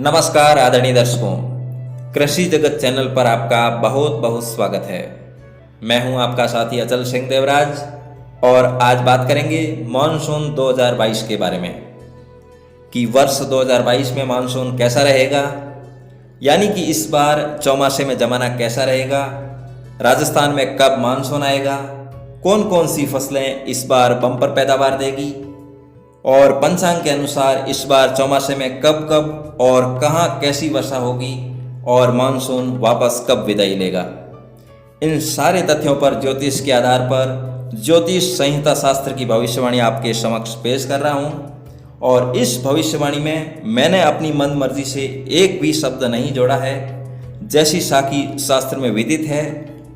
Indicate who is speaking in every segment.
Speaker 1: नमस्कार आदरणीय दर्शकों, कृषि जगत चैनल पर आपका बहुत बहुत स्वागत है। मैं हूं आपका साथी अचल सिंह देवराज और आज बात करेंगे मानसून 2022 के बारे में कि वर्ष 2022 में मानसून कैसा रहेगा, यानी कि इस बार चौमासे में जमाना कैसा रहेगा, राजस्थान में कब मानसून आएगा, कौन कौन सी फसलें इस बार बम्पर पैदावार देगी और पंचांग के अनुसार इस बार चौमासे में कब कब और कहां कैसी वर्षा होगी और मानसून वापस कब विदाई लेगा। इन सारे तथ्यों पर ज्योतिष के आधार पर ज्योतिष संहिता शास्त्र की भविष्यवाणी आपके समक्ष पेश कर रहा हूं और इस भविष्यवाणी में मैंने अपनी मन मर्जी से एक भी शब्द नहीं जोड़ा है। जैसी साखी शास्त्र में विदित है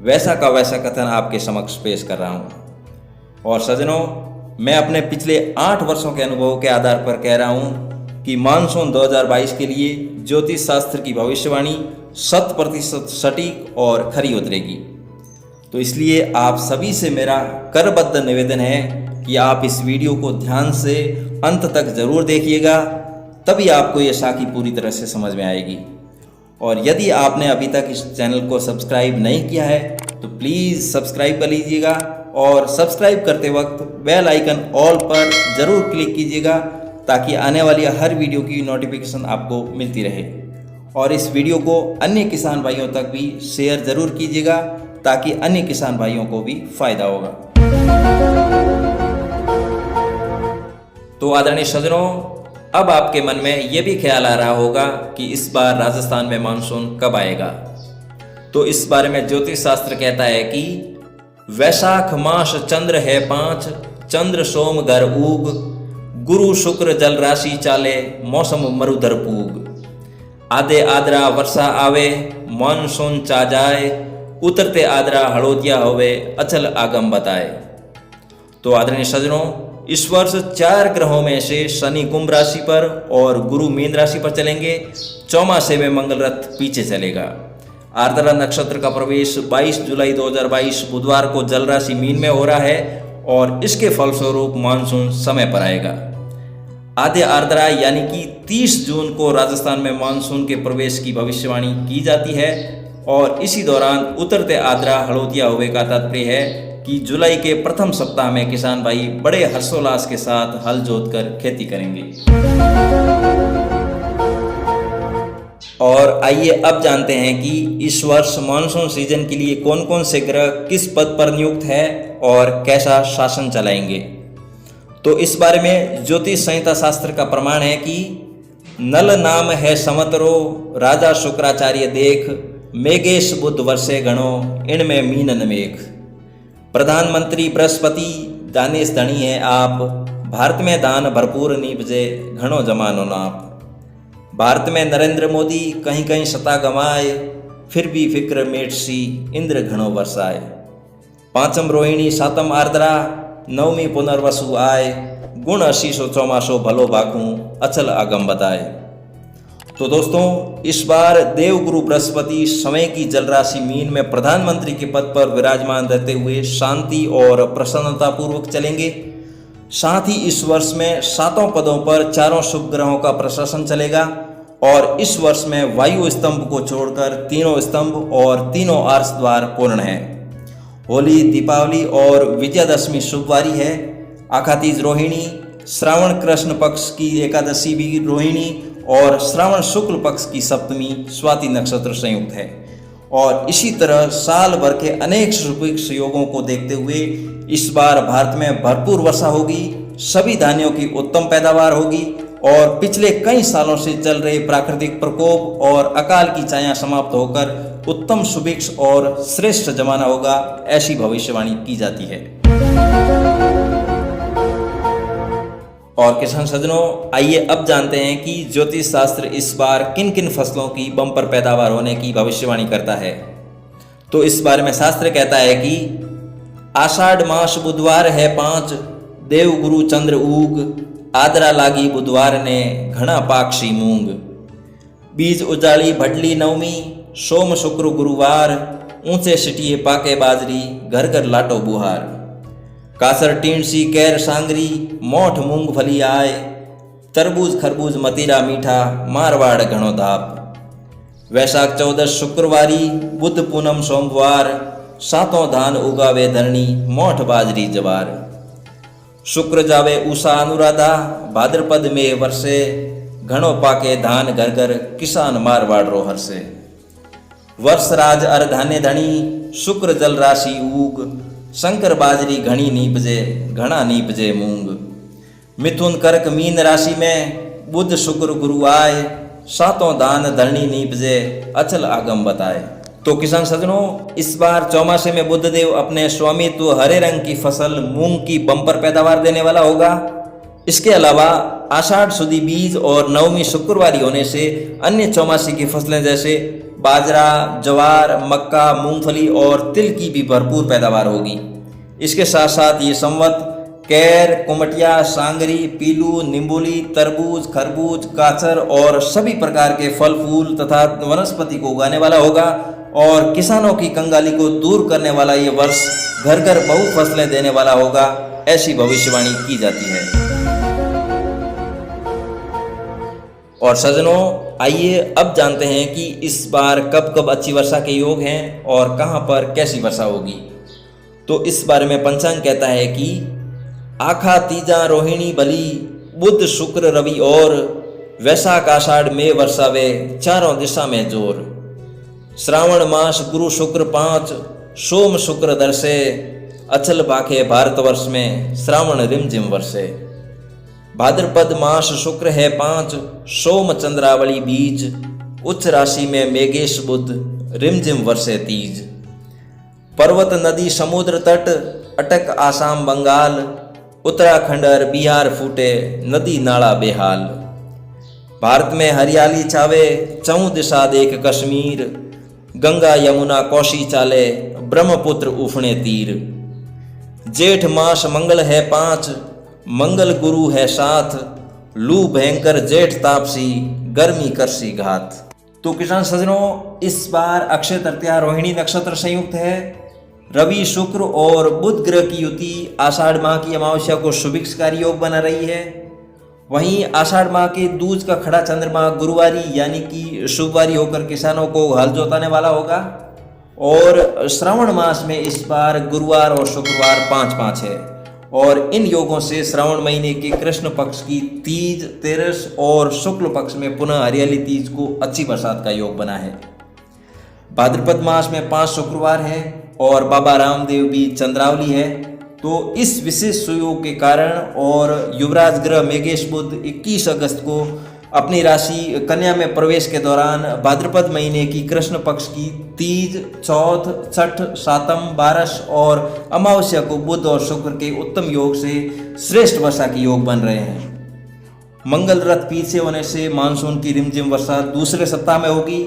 Speaker 1: वैसा का वैसा कथन आपके समक्ष पेश कर रहा हूं। और सज्जनों, मैं अपने पिछले 8 वर्षों के अनुभव के आधार पर कह रहा हूं कि मानसून 2022 के लिए ज्योतिष शास्त्र की भविष्यवाणी 100% सटीक और खरी उतरेगी। तो इसलिए आप सभी से मेरा करबद्ध निवेदन है कि आप इस वीडियो को ध्यान से अंत तक जरूर देखिएगा, तभी आपको ये साखी पूरी तरह से समझ में आएगी। और यदि आपने अभी तक इस चैनल को सब्सक्राइब नहीं किया है तो प्लीज़ सब्सक्राइब कर लीजिएगा और सब्सक्राइब करते वक्त बेल आइकन ऑल पर ज़रूर क्लिक कीजिएगा ताकि आने वाली हर वीडियो की नोटिफिकेशन आपको मिलती रहे। और इस वीडियो को अन्य किसान भाइयों तक भी शेयर ज़रूर कीजिएगा ताकि अन्य किसान भाइयों को भी फायदा होगा। तो आदरणीय सज्जनों, अब आपके मन में ये भी ख्याल आ रहा होगा कि इस बार राजस्थान में मानसून कब आएगा। तो इस बारे में ज्योतिष शास्त्र कहता है कि वैशाख मास चंद्र है 5, चंद्र सोम घर उग, गुरु शुक्र जल राशि चाले, मौसम मरुधर पूग। आधे आद्रा वर्षा आवे, मानसून चा जाए, उतरते आद्रा हड़ोदिया होवे, अचल आगम बताए। तो आदरणीय सज्जनों, इस वर्ष 4 ग्रहों में से शनि कुंभ राशि पर और गुरु मीन राशि पर चलेंगे। चौमासे में मंगल रथ पीछे चलेगा। आर्द्रा नक्षत्र का प्रवेश 22 जुलाई 2022 बुधवार को जल राशि मीन में हो रहा है और इसके फलस्वरूप मानसून समय पर आएगा। आधे आर्द्रा यानी कि 30 जून को राजस्थान में मानसून के प्रवेश की भविष्यवाणी की जाती है और इसी दौरान उतरते आर्द्रा हड़ोदिया होवे का तात्पर्य है कि जुलाई के प्रथम सप्ताह में किसान भाई बड़े हर्षोल्लास के साथ हल जोतकर खेती करेंगे। और आइए अब जानते हैं कि इस वर्ष मानसून सीजन के लिए कौन कौन से ग्रह किस पद पर नियुक्त है और कैसा शासन चलाएंगे। तो इस बारे में ज्योतिष संहिता शास्त्र का प्रमाण है कि नल नाम है संवतरो, राजा शुक्राचार्य देख, मेघेश बुध वर्षे गणो, इनमें मीनन मेघ। प्रधानमंत्री बृहस्पति, दानेश धनी है आप, भारत में दान भरपूर नीपजे, घणो जमानो नाप। भारत में नरेंद्र मोदी कहीं कहीं सत्ता गंवाए, फिर भी फिक्र मेटसी, इंद्र घणो बरसाए। 5 रोहिणी 7 आर्द्रा, 9वीं पुनर्वसु आए, गुण 80 चौमासो भलो भाखूं, अचल आगम बताए। तो दोस्तों, इस बार देवगुरु बृहस्पति समय की जल राशि मीन में प्रधानमंत्री के पद पर विराजमान रहते हुए शांति और प्रसन्नता पूर्वक चलेंगे। साथ ही इस वर्ष में 7 पदों पर 4 शुभ ग्रहों का प्रशासन चलेगा और इस वर्ष में वायु स्तंभ को छोड़कर 3 स्तंभ और 3 आर्ष द्वार पूर्ण है। होली, दीपावली और विजयादशमी शुभवारी है। आखातीज रोहिणी, श्रावण कृष्ण पक्ष की एकादशी भी रोहिणी और श्रावण शुक्ल पक्ष की सप्तमी स्वाति नक्षत्र संयुक्त है। और इसी तरह साल भर के अनेक शुभ योगों को देखते हुए इस बार भारत में भरपूर वर्षा होगी, सभी धान्यों की उत्तम पैदावार होगी और पिछले कई सालों से चल रहे प्राकृतिक प्रकोप और अकाल की छाया समाप्त होकर उत्तम सुभिक्ष और श्रेष्ठ जमाना होगा, ऐसी भविष्यवाणी की जाती है। और किसान सज्जनों, आइए अब जानते हैं कि ज्योतिष शास्त्र इस बार किन किन फसलों की बम्पर पैदावार होने की भविष्यवाणी करता है। तो इस बारे में शास्त्र कहता है कि आषाढ़ मास बुधवार है 5, देवगुरु चंद्र उग, आद्रा लागी बुधवार ने, घना पाक्षी मूंग। बीज उजाड़ी भडली 9वीं, सोम शुक्र गुरुवार, ऊंचे सिटिए पाके बाजरी, घर घर लाटो बुहार। कासर टीणसी कैर सांगरी, मोठ मूंगफली आए, तरबूज खरबूज मतीरा मीठा मारवाड़ घणो धाप। वैशाख 14 शुक्रवारी बुध पूनम सोमवार सातों धान उगावे धरणी मोठ बाजरी जवार। शुक्र जावे उषा अनुराधा भाद्रपद में वर्षे घणो पाके धान घर घर किसान मारवाड़ रो हरसे। वर्ष राज अर धान्य धणी शुक्र जल राशि ऊग शंकर बाजरी घणी नीपजे घना नीपजे मूंग। मिथुन कर्क मीन राशि में बुध शुक्र गुरु आए सातों दान धरणी नीपजे अचल आगम बताए। तो किसान सज्जनों, इस बार चौमासे में बुध देव अपने स्वामित्व हरे रंग की फसल मूंग की बम्पर पैदावार देने वाला होगा। इसके अलावा आषाढ़ सुदी बीज और नवमी शुक्रवारी होने से अन्य चौमासी की फसलें जैसे बाजरा जवार मक्का मूंगफली और तिल की भी भरपूर पैदावार होगी। इसके साथ साथ ये संवत कैर कुमटिया सांगरी पीलू नींबोली तरबूज खरबूज काचर और सभी प्रकार के फल फूल तथा वनस्पति को उगाने वाला होगा और किसानों की कंगाली को दूर करने वाला ये वर्ष घर घर बहु फसलें देने वाला होगा, ऐसी भविष्यवाणी की जाती है। और सज्जनों, आइए अब जानते हैं कि इस बार कब कब अच्छी वर्षा के योग हैं और कहां पर कैसी वर्षा होगी। तो इस बारे में पंचांग कहता है कि आखा तीजा रोहिणी बली बुध शुक्र रवि और वैशाख आषाढ़ में वर्षावे चारों दिशा में जोर। श्रावण मास गुरु शुक्र 5 सोम शुक्र दर्शे अचल बाखे भारतवर्ष में श्रावण रिमझिम वर्षे। भाद्रपद मास शुक्र है 5 सोम चंद्रावली बीज उच्च राशि में मेघेश बुध रिमझिम वर्षे तीज। पर्वत नदी समुद्र तट अटक आसाम बंगाल उत्तराखंड और बिहार फूटे नदी नाला बेहाल। भारत में हरियाली छावे चौं दिशा देख कश्मीर गंगा यमुना कोशी चाले ब्रह्मपुत्र उफणे तीर। जेठ मास मंगल है 5 मंगल गुरु है 7 लू भयंकर जेठ तापसी गर्मी करसी घात। तो किसान सज्जनों, इस बार अक्षय तृतीया रोहिणी नक्षत्र संयुक्त है। रवि शुक्र और बुध ग्रह की युति आषाढ़ माह की अमावस्या को शुभिक्षकारी योग बना रही है। वहीं आषाढ़ माह के दूज का खड़ा चंद्रमा गुरुवारी यानी कि शुभवारी होकर किसानों को हल जोताने वाला होगा। और श्रावण मास में इस बार गुरुवार और शुक्रवार 5-5 है और इन योगों से श्रावण महीने के कृष्ण पक्ष की तीज तेरस और शुक्ल पक्ष में पुनः हरियाली तीज को अच्छी बरसात का योग बना है। भाद्रपद मास में 5 शुक्रवार है और बाबा रामदेव भी चंद्रावली है। तो इस विशेष सुयोग के कारण और युवराज ग्रह मेघेश बुध 21 अगस्त को अपनी राशि कन्या में प्रवेश के दौरान भाद्रपद महीने की कृष्ण पक्ष की तीज चौथ छठ सातम बारस और अमावस्या को बुध और शुक्र के उत्तम योग से श्रेष्ठ वर्षा के योग बन रहे हैं। मंगल रथ पीछे होने से मानसून की रिमझिम वर्षा दूसरे सप्ताह में होगी।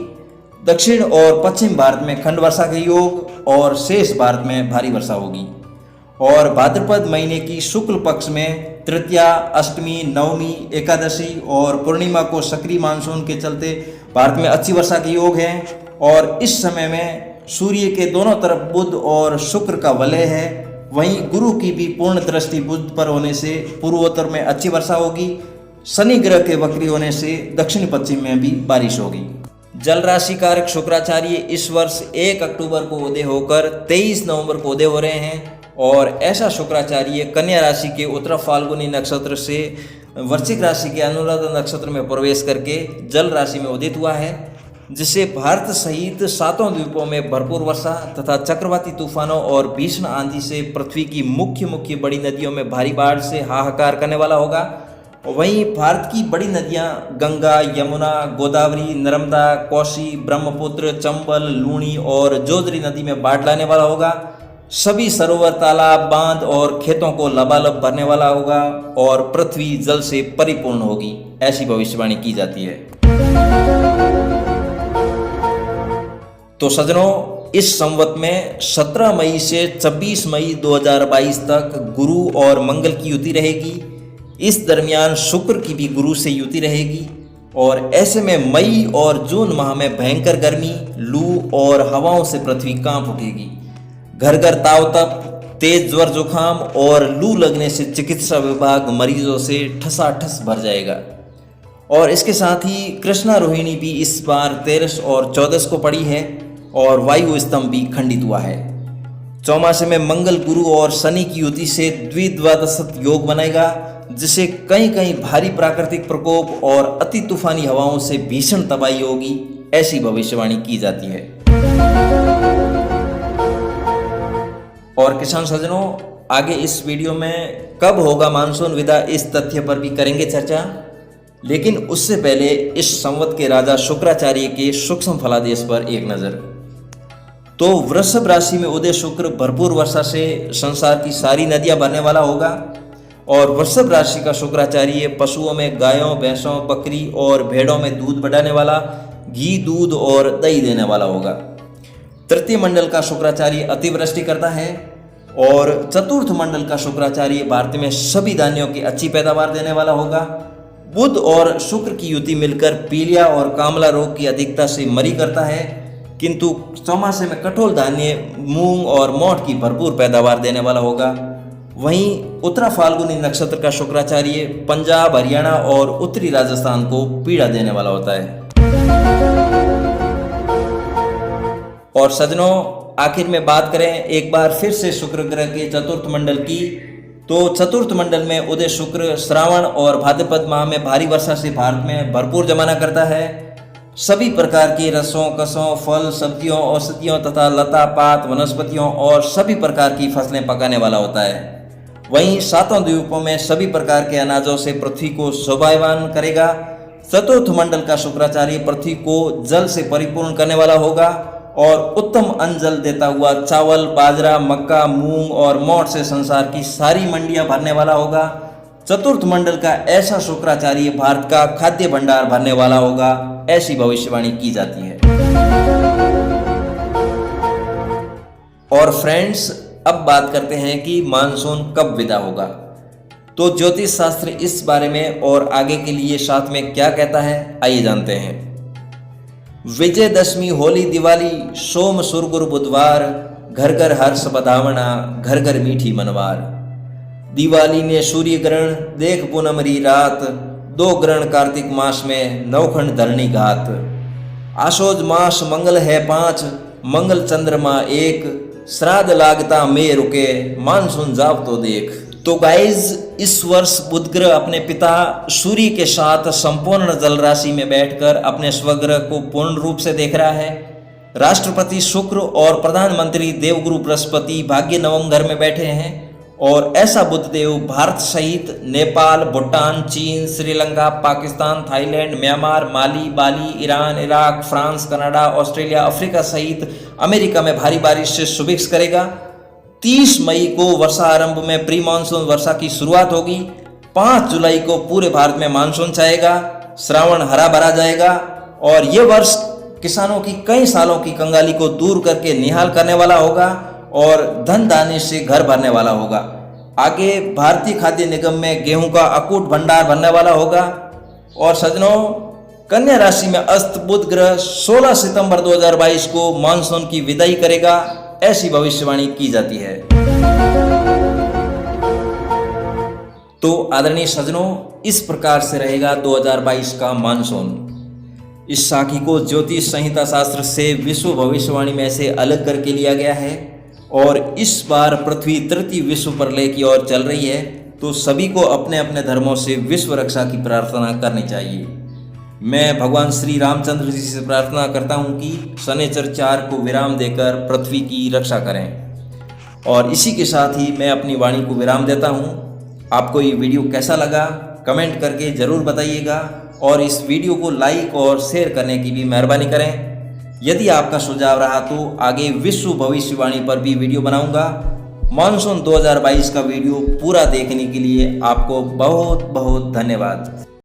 Speaker 1: दक्षिण और पश्चिम भारत में खंड वर्षा के योग और शेष भारत में भारी वर्षा होगी। और भाद्रपद महीने की शुक्ल पक्ष में तृतीया अष्टमी नवमी एकादशी और पूर्णिमा को सक्रिय मानसून के चलते भारत में अच्छी वर्षा के योग हैं। और इस समय में सूर्य के दोनों तरफ बुध और शुक्र का वलय है। वहीं गुरु की भी पूर्ण दृष्टि बुध पर होने से पूर्वोत्तर में अच्छी वर्षा होगी। शनि ग्रह के वक्री होने से दक्षिण पश्चिम में भी बारिश होगी। जल राशि कारक शुक्राचार्य इस वर्ष 1 अक्टूबर को उदय होकर 23 नवंबर को उदय हो रहे हैं और ऐसा शुक्राचार्य कन्या राशि के उत्तर फाल्गुनी नक्षत्र से वृश्चिक राशि के अनुराधा नक्षत्र में प्रवेश करके जल राशि में उदित हुआ है, जिससे भारत सहित 7 द्वीपों में भरपूर वर्षा तथा चक्रवाती तूफानों और भीषण आंधी से पृथ्वी की मुख्य बड़ी नदियों में भारी बाढ़ से हाहाकार करने वाला होगा। वहीं भारत की बड़ी नदियां गंगा यमुना गोदावरी नर्मदा कोसी ब्रह्मपुत्र चंबल लूणी और जोदरी नदी में बाढ़ लाने वाला होगा। सभी सरोवर तालाब बांध और खेतों को लबालब भरने वाला होगा और पृथ्वी जल से परिपूर्ण होगी, ऐसी भविष्यवाणी की जाती है। तो सज्जनों, इस संवत में 17 मई से 26 मई 2022 तक गुरु और मंगल की युति रहेगी। इस दरमियान शुक्र की भी गुरु से युति रहेगी और ऐसे में मई और जून माह में भयंकर गर्मी लू और हवाओं से पृथ्वी कांप उठेगी। घर घर ताव तप तेज ज्वर जुकाम और लू लगने से चिकित्सा विभाग मरीजों से ठसाठस भर जाएगा। और इसके साथ ही कृष्णा रोहिणी भी इस बार 13 और 14 को पड़ी है और वायु स्तंभ भी खंडित हुआ है। चौमासे में मंगल, गुरु और शनि की युति से द्विद्वादशत योग बनेगा, जिससे कहीं कहीं भारी प्राकृतिक प्रकोप और अति तूफानी हवाओं से भीषण तबाही होगी, ऐसी भविष्यवाणी की जाती है। और किसान सज्जनों, आगे इस वीडियो में कब होगा मानसून विदा, इस तथ्य पर भी करेंगे चर्चा। लेकिन उससे पहले इस संवत के राजा शुक्राचार्य के सूक्ष्म फलादेश पर एक नजर। तो वृषभ राशि में उदय शुक्र भरपूर वर्षा से संसार की सारी नदियां भरने वाला होगा। और वृषभ राशि का शुक्राचार्य पशुओं में गायों, भैंसों, बकरी और भेड़ों में दूध बढ़ाने वाला, घी, दूध और दही देने वाला होगा। तृतीय मंडल का शुक्राचार्य अतिवृष्टि करता है और चतुर्थ मंडल का शुक्राचार्य भारत में सभी धान्यों की अच्छी पैदावार देने वाला होगा। बुध और शुक्र की युति मिलकर पीलिया और कामला रोग की अधिकता से मरी करता है, किंतु चौमासे में कठोल धान्य, मूंग और मोठ की भरपूर पैदावार देने वाला होगा। वहीं उत्तरा फाल्गुनी नक्षत्र का शुक्राचार्य पंजाब, हरियाणा और उत्तरी राजस्थान को पीड़ा देने वाला होता है। और सज्जनों, आखिर में बात करें एक बार फिर से शुक्र ग्रह के चतुर्थ मंडल की, तो चतुर्थ मंडल में उदय शुक्र श्रावण और भाद्रपद माह में भारी वर्षा से भारत में भरपूर जमाना करता है। सभी प्रकार के रसों, कसों, फल, सब्जियों, औषधियों तथा लता पात, वनस्पतियों और सभी प्रकार की फसलें पकाने वाला होता है। वहीं सातों द्वीपों में सभी प्रकार के अनाजों से पृथ्वी को शोभायमान करेगा। चतुर्थ मंडल का शुक्राचार्य पृथ्वी को जल से परिपूर्ण करने वाला होगा और उत्तम अन्न जल देता हुआ चावल, बाजरा, मक्का, मूंग और मोठ से संसार की सारी मंडियां भरने वाला होगा। चतुर्थ मंडल का ऐसा शुक्राचार्य भारत का खाद्य भंडार भरने वाला होगा, ऐसी भविष्यवाणी की जाती है। और फ्रेंड्स, अब बात करते हैं कि मानसून कब विदा होगा। तो ज्योतिष शास्त्र इस बारे में और आगे के लिए साथ में क्या कहता है, आइए जानते हैं। विजयदशमी, होली, दिवाली, सोम, सुरगुर, बुधवार, घर घर हर्ष बधावना, घर घर मीठी मनवार। दिवाली ने सूर्य ग्रहण, देख पूनम री रात, 2 ग्रहण कार्तिक मास में, 9 खंड धरणी घात। आशोज मास मंगल है 5, मंगल चंद्रमा 1, श्राद्ध लागता में रुके, मानसून जाव तो देख। तो गाइज, इस वर्ष बुध ग्रह अपने पिता सूर्य के साथ संपूर्ण जल राशि में बैठकर अपने स्वग्रह को पूर्ण रूप से देख रहा है। राष्ट्रपति शुक्र और प्रधानमंत्री देवगुरु बृहस्पति भाग्य नवम घर में बैठे हैं। और ऐसा बुधदेव भारत सहित नेपाल, भूटान, चीन, Sri Lanka, Pakistan, Thailand, Myanmar, Mali, Bali, Iran, Iraq, France, Canada, Australia, Africa सहित अमेरिका में भारी बारिश से सुभिक्ष करेगा। 30 मई को वर्षा आरंभ में प्री मानसून वर्षा की शुरुआत होगी। 5 जुलाई को पूरे भारत में मानसून छाएगा, श्रावण हरा भरा जाएगा और ये वर्ष किसानों की कई सालों की कंगाली को दूर करके निहाल करने वाला होगा और धन धान्य से घर भरने वाला होगा। आगे भारतीय खाद्य निगम में गेहूं का अकूट भंडार भरने वाला होगा। और सज्जनों, कन्या राशि में अस्त बुध ग्रह 16 सितंबर 2022 को मानसून की विदाई करेगा, ऐसी भविष्यवाणी की जाती है। तो आदरणीय सज्जनों, इस प्रकार से रहेगा 2022 का मानसून। इस साखी को ज्योतिष संहिता शास्त्र से विश्व भविष्यवाणी में से अलग करके लिया गया है और इस बार पृथ्वी तृतीय विश्व प्रलय की ओर चल रही है, तो सभी को अपने अपने धर्मों से विश्व रक्षा की प्रार्थना करनी चाहिए। मैं भगवान श्री रामचंद्र जी से प्रार्थना करता हूं कि शनिचर 4 को विराम देकर पृथ्वी की रक्षा करें। और इसी के साथ ही मैं अपनी वाणी को विराम देता हूं। आपको ये वीडियो कैसा लगा कमेंट करके ज़रूर बताइएगा और इस वीडियो को लाइक और शेयर करने की भी मेहरबानी करें। यदि आपका सुझाव रहा तो आगे विश्व भविष्यवाणी पर भी वीडियो बनाऊंगा। मानसून 2022 का वीडियो पूरा देखने के लिए आपको बहुत बहुत धन्यवाद।